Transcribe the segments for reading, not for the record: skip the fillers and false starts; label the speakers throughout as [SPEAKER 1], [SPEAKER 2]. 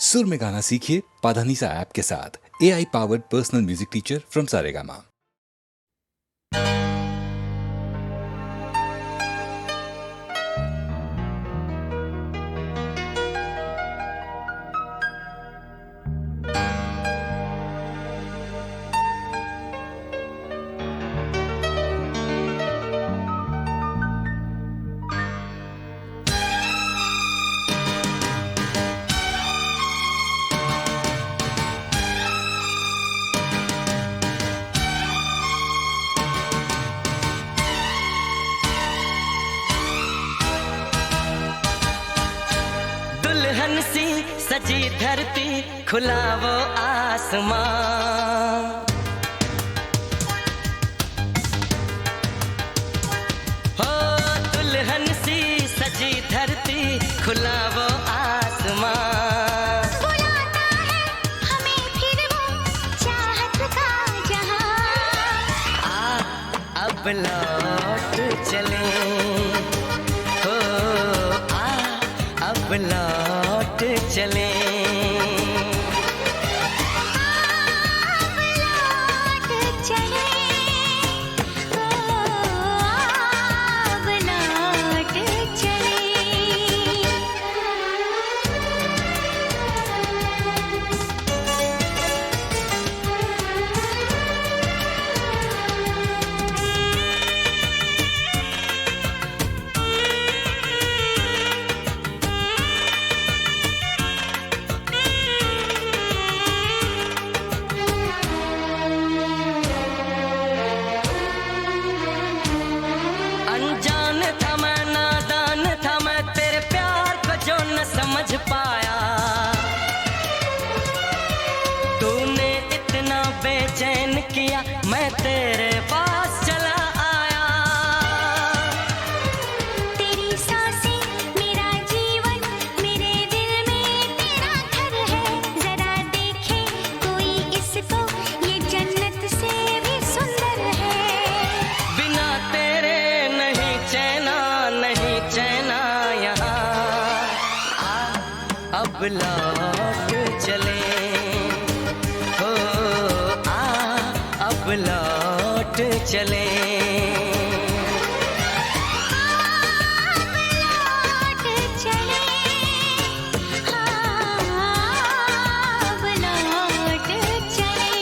[SPEAKER 1] सुर में गाना सीखिए पाधानीसा ऐप के साथ। AI powered personal music teacher from Saregama.
[SPEAKER 2] दुल्हन सी सजी धरती, खुला वो आसमां। हो दुल्हन सी सजी धरती, खुला वो आसमां।
[SPEAKER 3] बुलाता है हमें फिर वो चाहत का जहां।
[SPEAKER 2] अब लौट चले, हो अब लौट चले।
[SPEAKER 3] अब लौट चले, अब लौट चले।
[SPEAKER 2] अनजान था मैं, नादान था मैं, तेरे प्यार को जो न समझ पाया। तूने इतना बेचैन किया, मैं तेरे पास चला आया।
[SPEAKER 3] तेरी सांसें मेरा जीवन, मेरे दिल में तेरा घर है। जरा देखे कोई इसको, ये जन्नत से भी सुंदर है।
[SPEAKER 2] बिना तेरे नहीं चैना, नहीं चैना यहाँ। अब लौट चले, हो अब लौट चले।
[SPEAKER 3] अब लौट चले, अब लौट चले।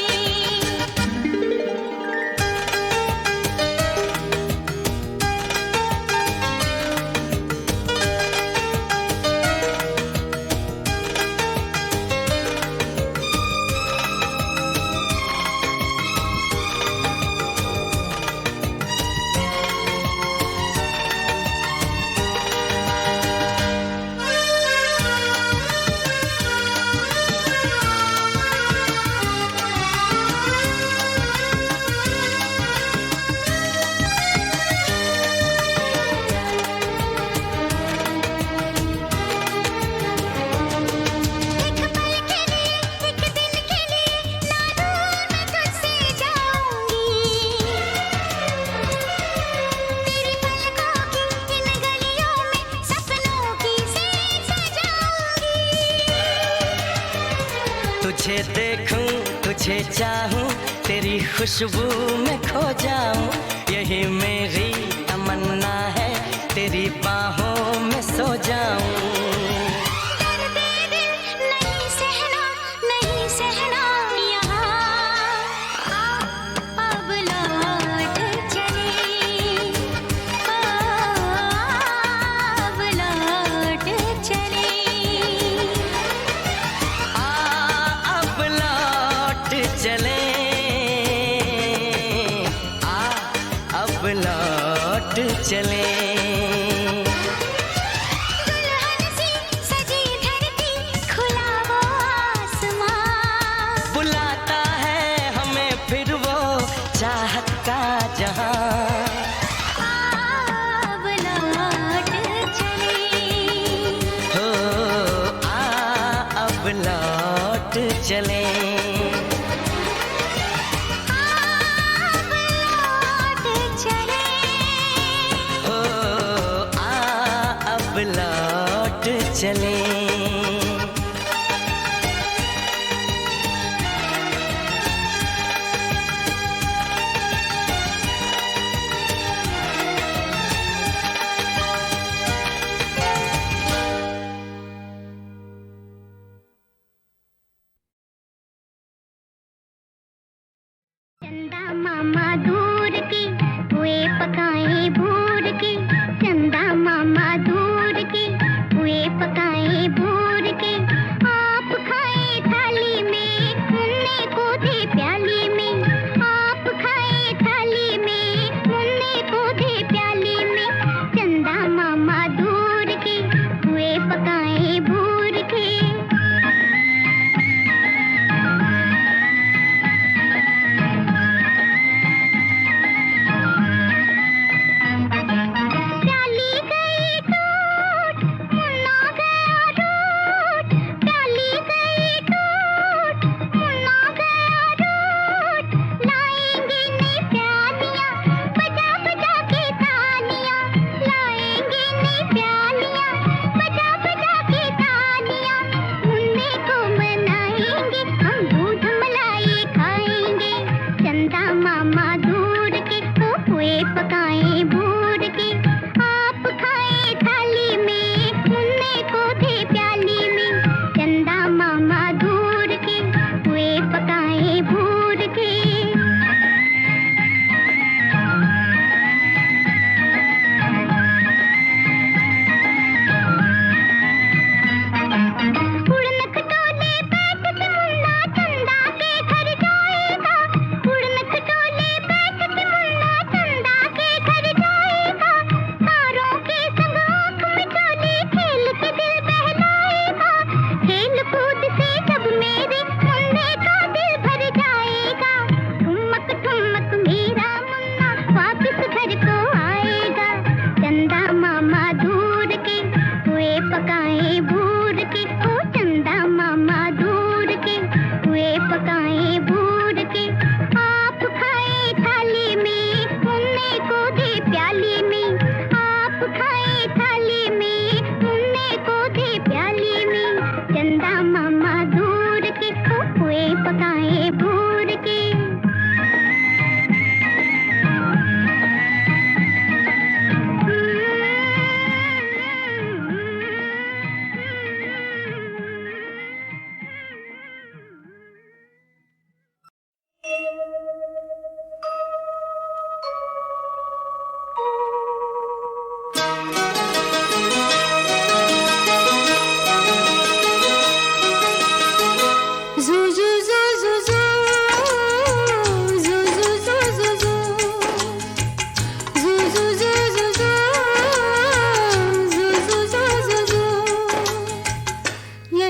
[SPEAKER 3] एक पल के लिए, एक दिन के लिए, ना दूर मैं तुझसे जाऊंगी। तेरी पलकों की इन गलियों में सपनों की सीन सजाऊंगी।
[SPEAKER 2] तुझे देखूं, तुझे चाहूं, तेरी खुशबू में खो जाऊं। यही मेरी तमन्ना है, तेरी बाहों में सो जाऊं।
[SPEAKER 3] दर्द दिल नहीं सहना, नहीं सहना यहाँ। अब लौट चले, अब लौट चले।
[SPEAKER 2] अब लौट चले, अब लौट चले।
[SPEAKER 3] दुल्हन सी सजी धरती, खुला वो आसमां।
[SPEAKER 2] बुलाता है हमें फिर वो चाहत का जहां।
[SPEAKER 3] अब लौट चले,
[SPEAKER 2] हो अब लौट चले।
[SPEAKER 3] अब लौट चले।
[SPEAKER 2] हो अब लौट चले।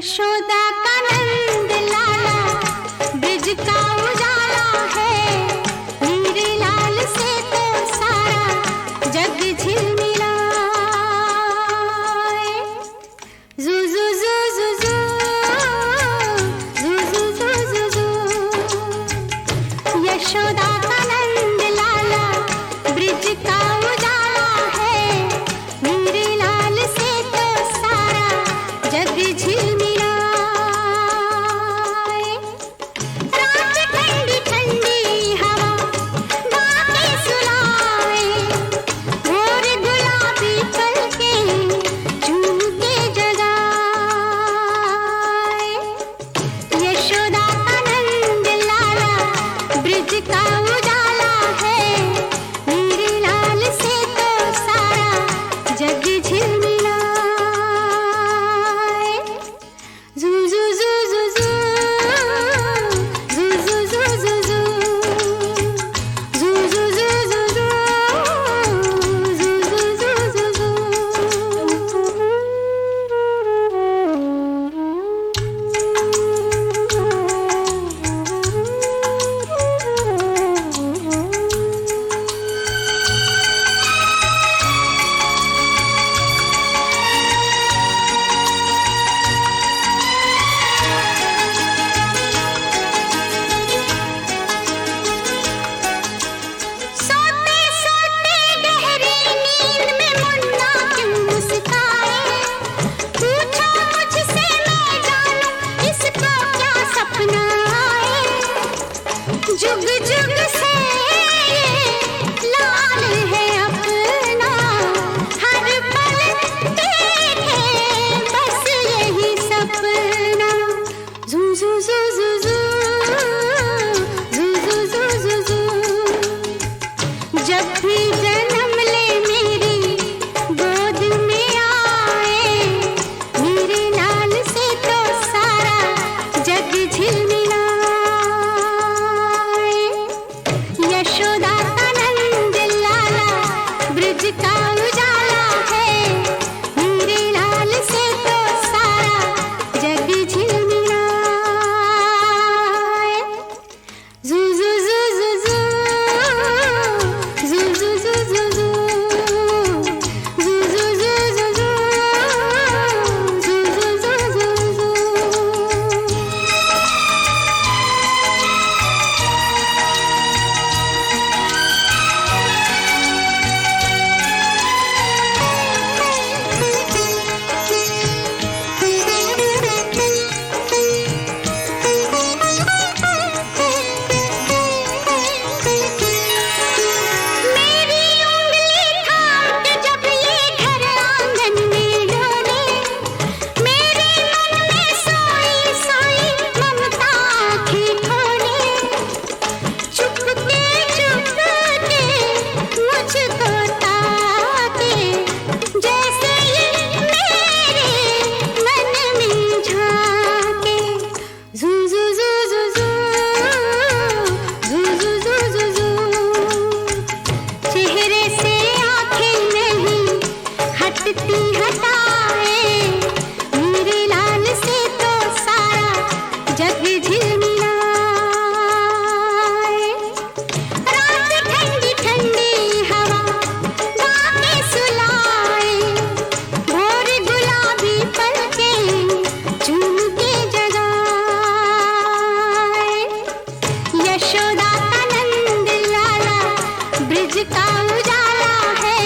[SPEAKER 3] यशोदा का नंद लाला ब्रिज का उजाला है, मेरे लाल से तो सारा जग झिलमिलाए। जू जू जू जू जू जू जू जू जू जू। यशोदा का नंद लाला ब्रिज का उजाला है, मेरे लाल से तो सारा जग झिलमिलाए। रात ठंडी ठंडी हवा बातें सुनाए, भोर गुलाबी पलके चूम के जगाए। यशोदा का नंद लाला ब्रिज का उजाला है, मेरे लाल से तो सारा जग झिलमिलाए। जू जू जू जू जू जू जू जू जू जू जू जू जू जू जू जू जू जू सोते सोते गहरी नींद में मुन्ना क्यों मुस्काए, पूछो मुझसे मैं जानूं इसको क्या सपना आए। जुग जुग से ये लाल है अपना, हर पल देखे बस यही सपना। जू जू जू जू जू जू जू जू जू जू। जब भी जन्म ले मेरी गोद में आए, मेरे लाल से तो सारा जग झिलमिलाए। यशोदा का नंद लाला ब्रिज का उजाला है, मेरे लाल से तो सारा जग झिलमिलाए। जू जू जू जू जू जू जू जू जू जू जू जू जू जू जू जू जू जू। मेरी उंगली थाम के जब ये घर आंगन में डोले, मेरे मन में सोई सोई ममता आँखें खोले। चुपके चुपके मुझको ताके, जैसे ये मेरे मन में झांके। जू जू जू जू जू जू जू जू जू जू। चेहरे से आंखें नहीं हटती हटाए, मेरे लाल से तो सारा जग झिलमिलाए। रात ठंडी ठंडी हवा बातें सुनाए, भोर गुलाबी पलके चूम के जगाए। यशोदा का नंद लाला ब्रिज का उजाला है,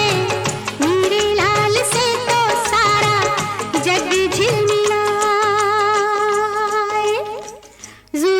[SPEAKER 3] मेरे लाल से तो सारा जग झिलमिलाए। जू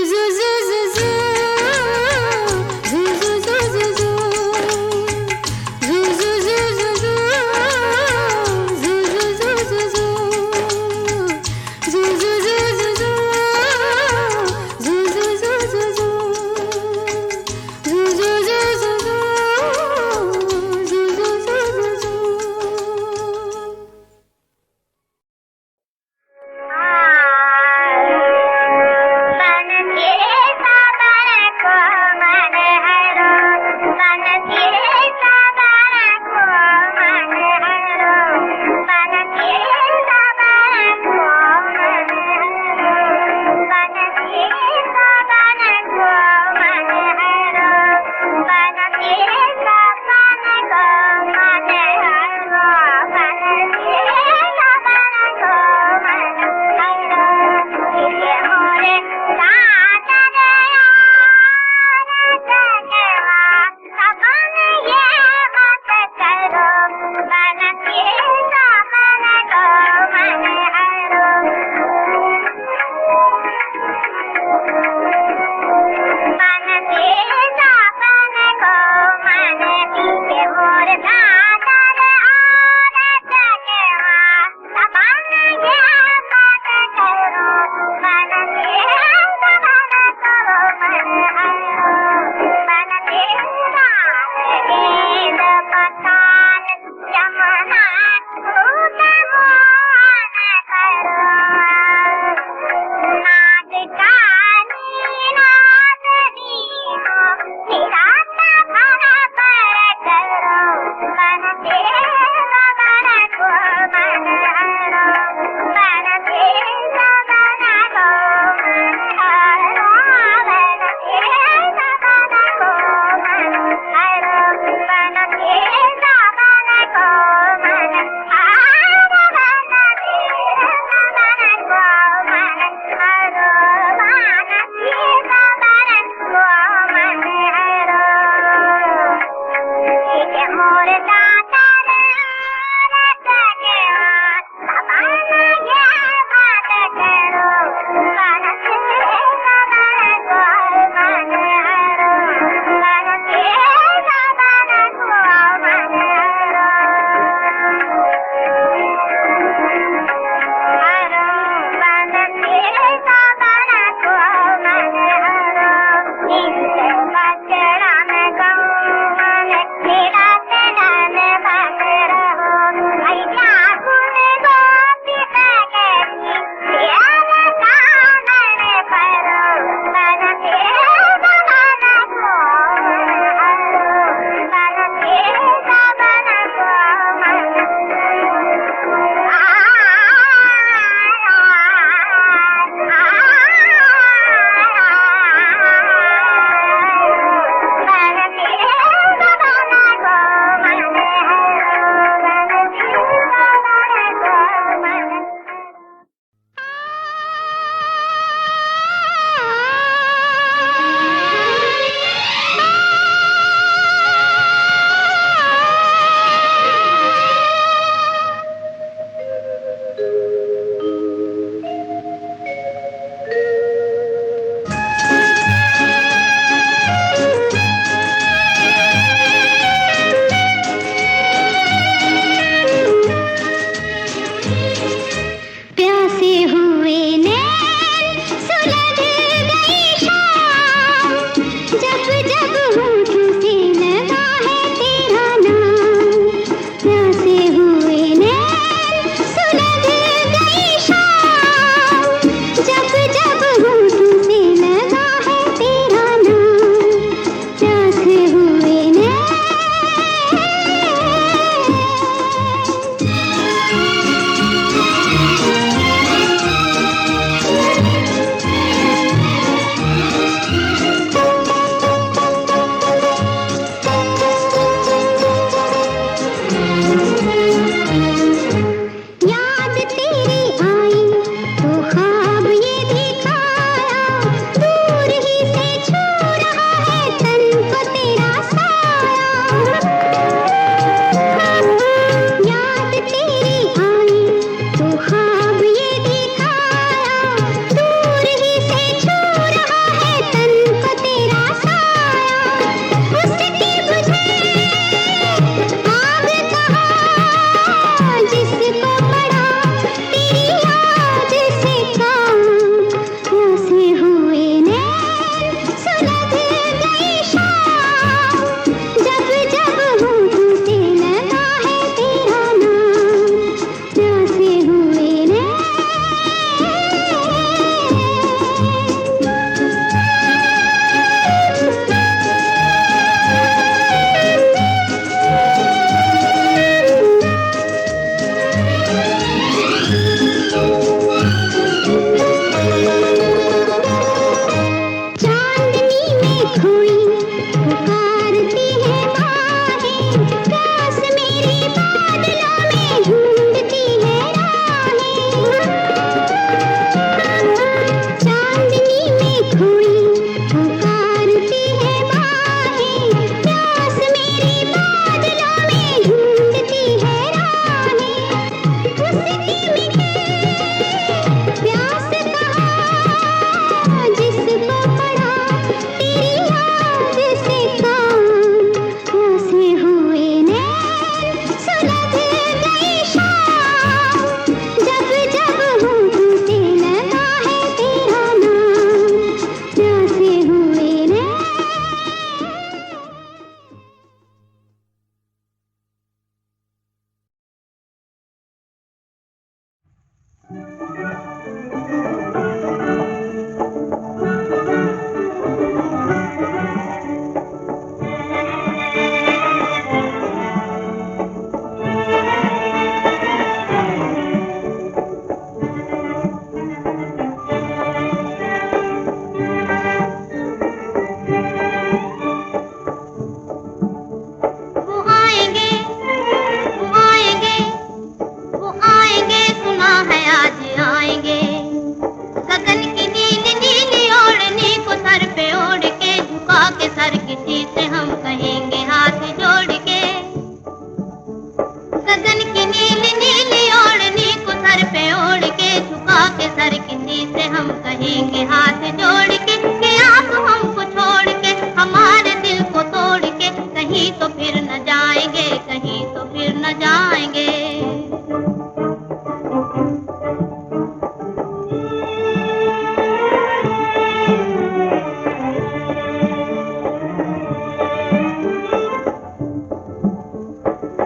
[SPEAKER 4] कहेंगे हाथ जोड़ के कि आप हमको छोड़ के हमारे दिल को तोड़ के कहीं तो फिर न जाएंगे, कहीं तो फिर न जाएंगे।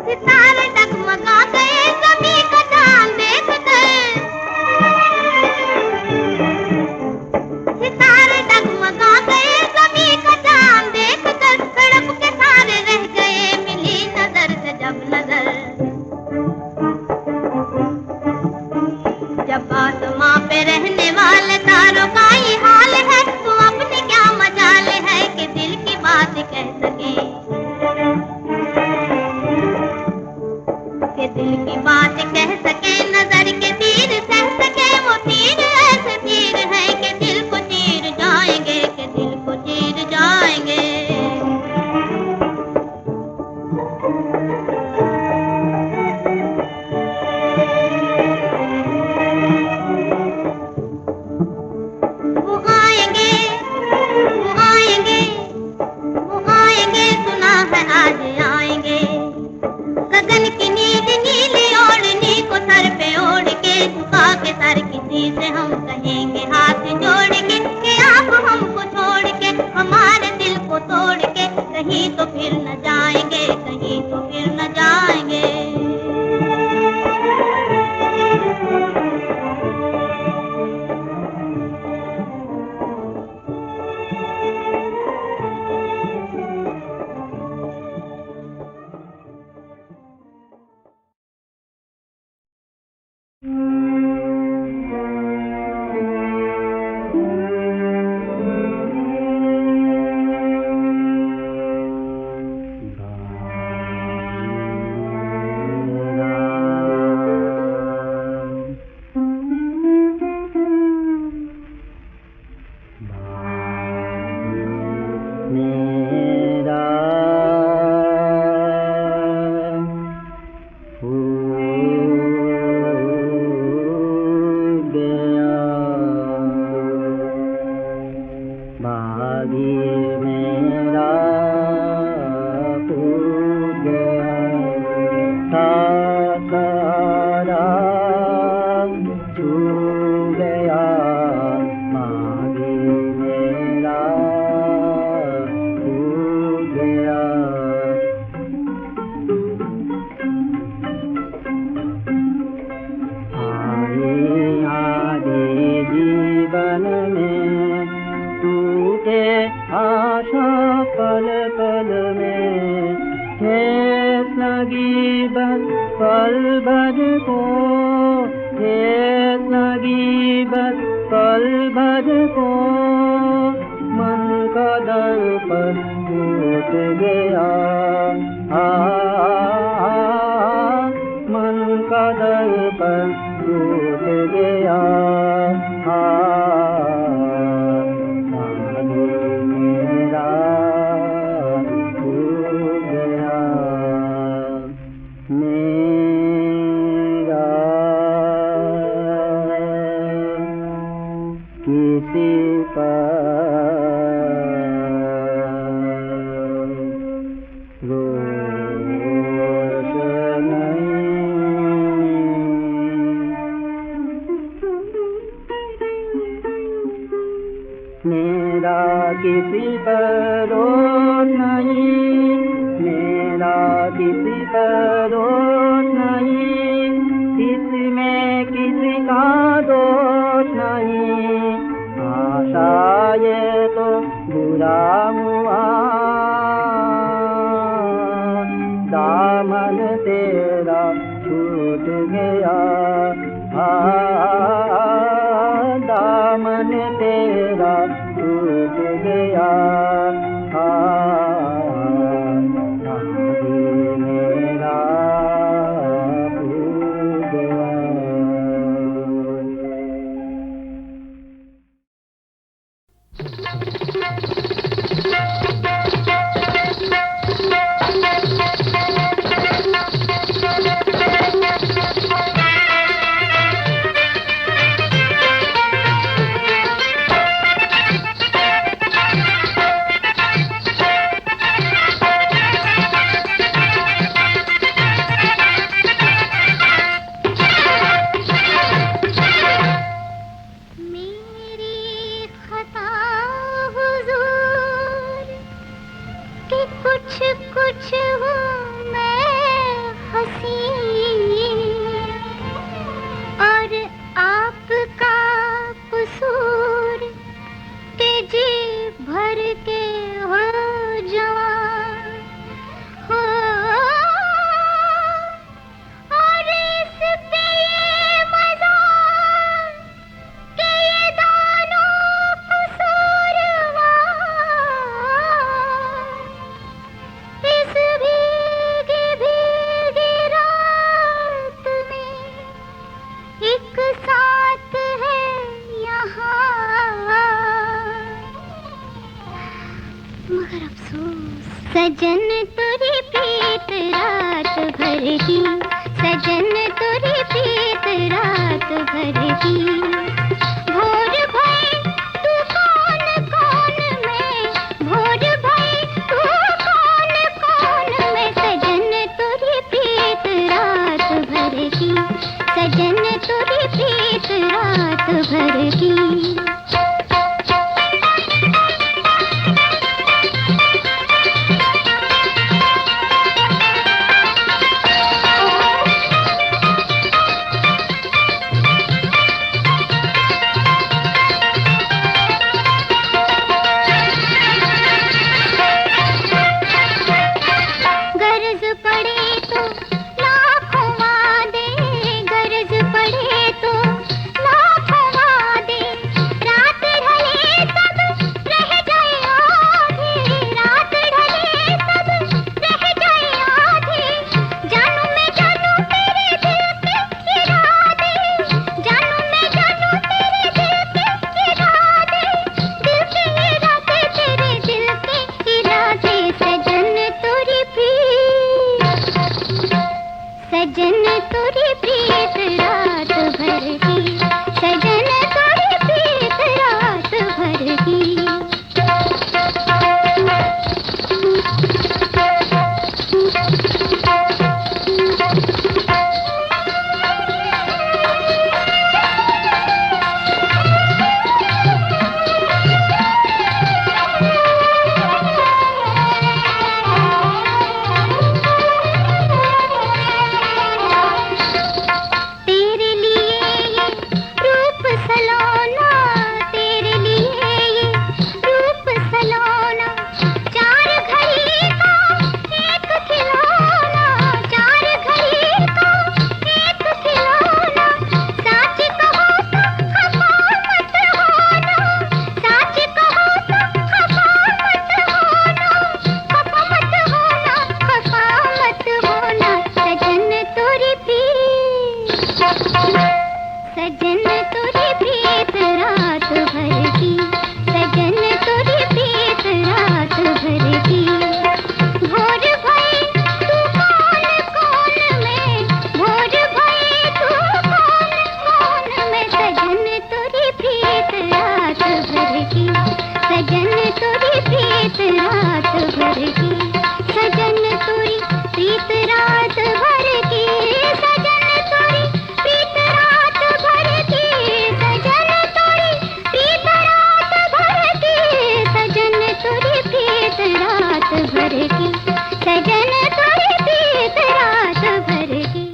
[SPEAKER 4] सितारे डगमगा गए ज़मीं का चांद देख कर, सितारे डगमगा गए ज़मीं का चांद देख कर, तड़प के सारे रह गए मिली नजर से जब नजर। जब आसमां पे रहने वाले तारों का ये हाल है तो अपनी क्या मजाल है कि दिल की बात कह सके, कि दिल की बात कह सके, नजर के तीर सह सके। वो तीर ऐसे तीर है कि दिल को चीर जाएंगे, कि दिल को चीर जाएंगे। वो आएंगे, वो आएंगे, वो आएंगे, सुना है आज आएंगे। गगन की नीली नीली ओढ़नी को सर पे ओढ़ के झुका के सर किसी से हम कहेंगे हाथ जोड़ के कि आप हमको छोड़ के हमारे दिल को तोड़ के कहीं तो फिर न जाएंगे, कहीं तो फिर न जाएंगे। सजन तुरी प्रीत रात भर की, सजन तुरी प्रीत रात भर की। भोर भई तू कौन कौन में, भोर भई तू कौन कौन में, सजन तुरी प्रीत रात भर की, सजन तुरी प्रीत रात भर की। सजन तुरी प्रीत रात भर की, सजन तुरी प्रीत रात भर की। सजन तुरी प्रीत रात भर की, सजन तुरी प्रीत रात भर की। भोर भई तू कौन कौन में, भोर भई तू कौन कौन में, सजन तुरी प्रीत रात भर की, सजन तुरी प्रीत रात भर की, सजन तुरी प्रीत रात भर की, सजन तुरी प्रीत रात भर की, सजन तुरी प्रीत रात भर की, सजन तुरी प्रीत रात भर की, सजन तुरी प्रीत रात भर की।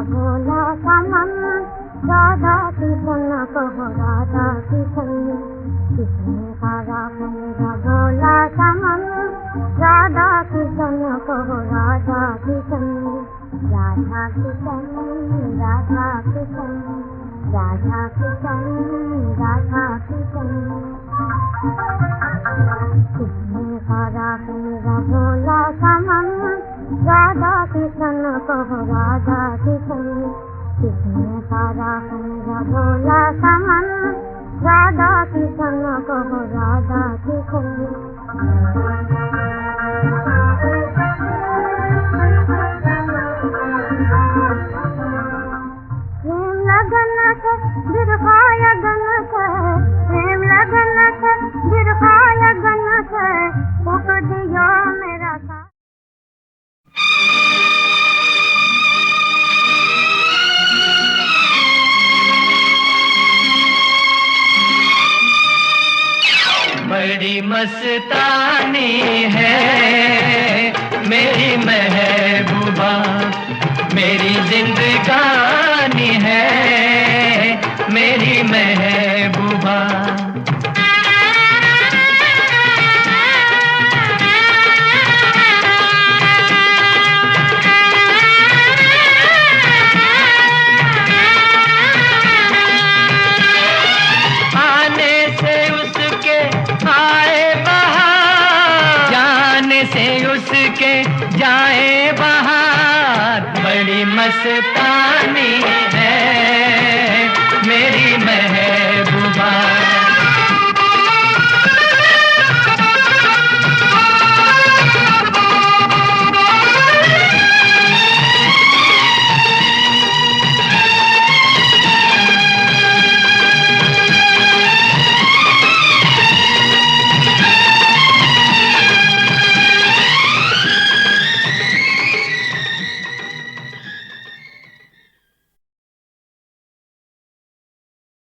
[SPEAKER 4] भोला सा मन राधा किशन कहो राधा किशन, किसने हारा मेरा भोला सा मन राधा किशन कहो राधा किशन, राधा किशन राधा किशन, राधा किशन राधा किशन। किसने हारा मेरा भोला सा मन राधा किशन कहो राधा किशन, किसने हारा मेरा भोला सा मन राधा किशन कहो राधा किशन। प्रेम लगन से बिरखाय गन से, प्रेम लगन से बिरखाय गन से, उपदिया मेरा सा।
[SPEAKER 2] बड़ी मस्तानी है मेरी महबूबा, मेरी जिंदगानी है मेरी महबूबा।
[SPEAKER 5] जाए बाहर, बड़ी मस्तानी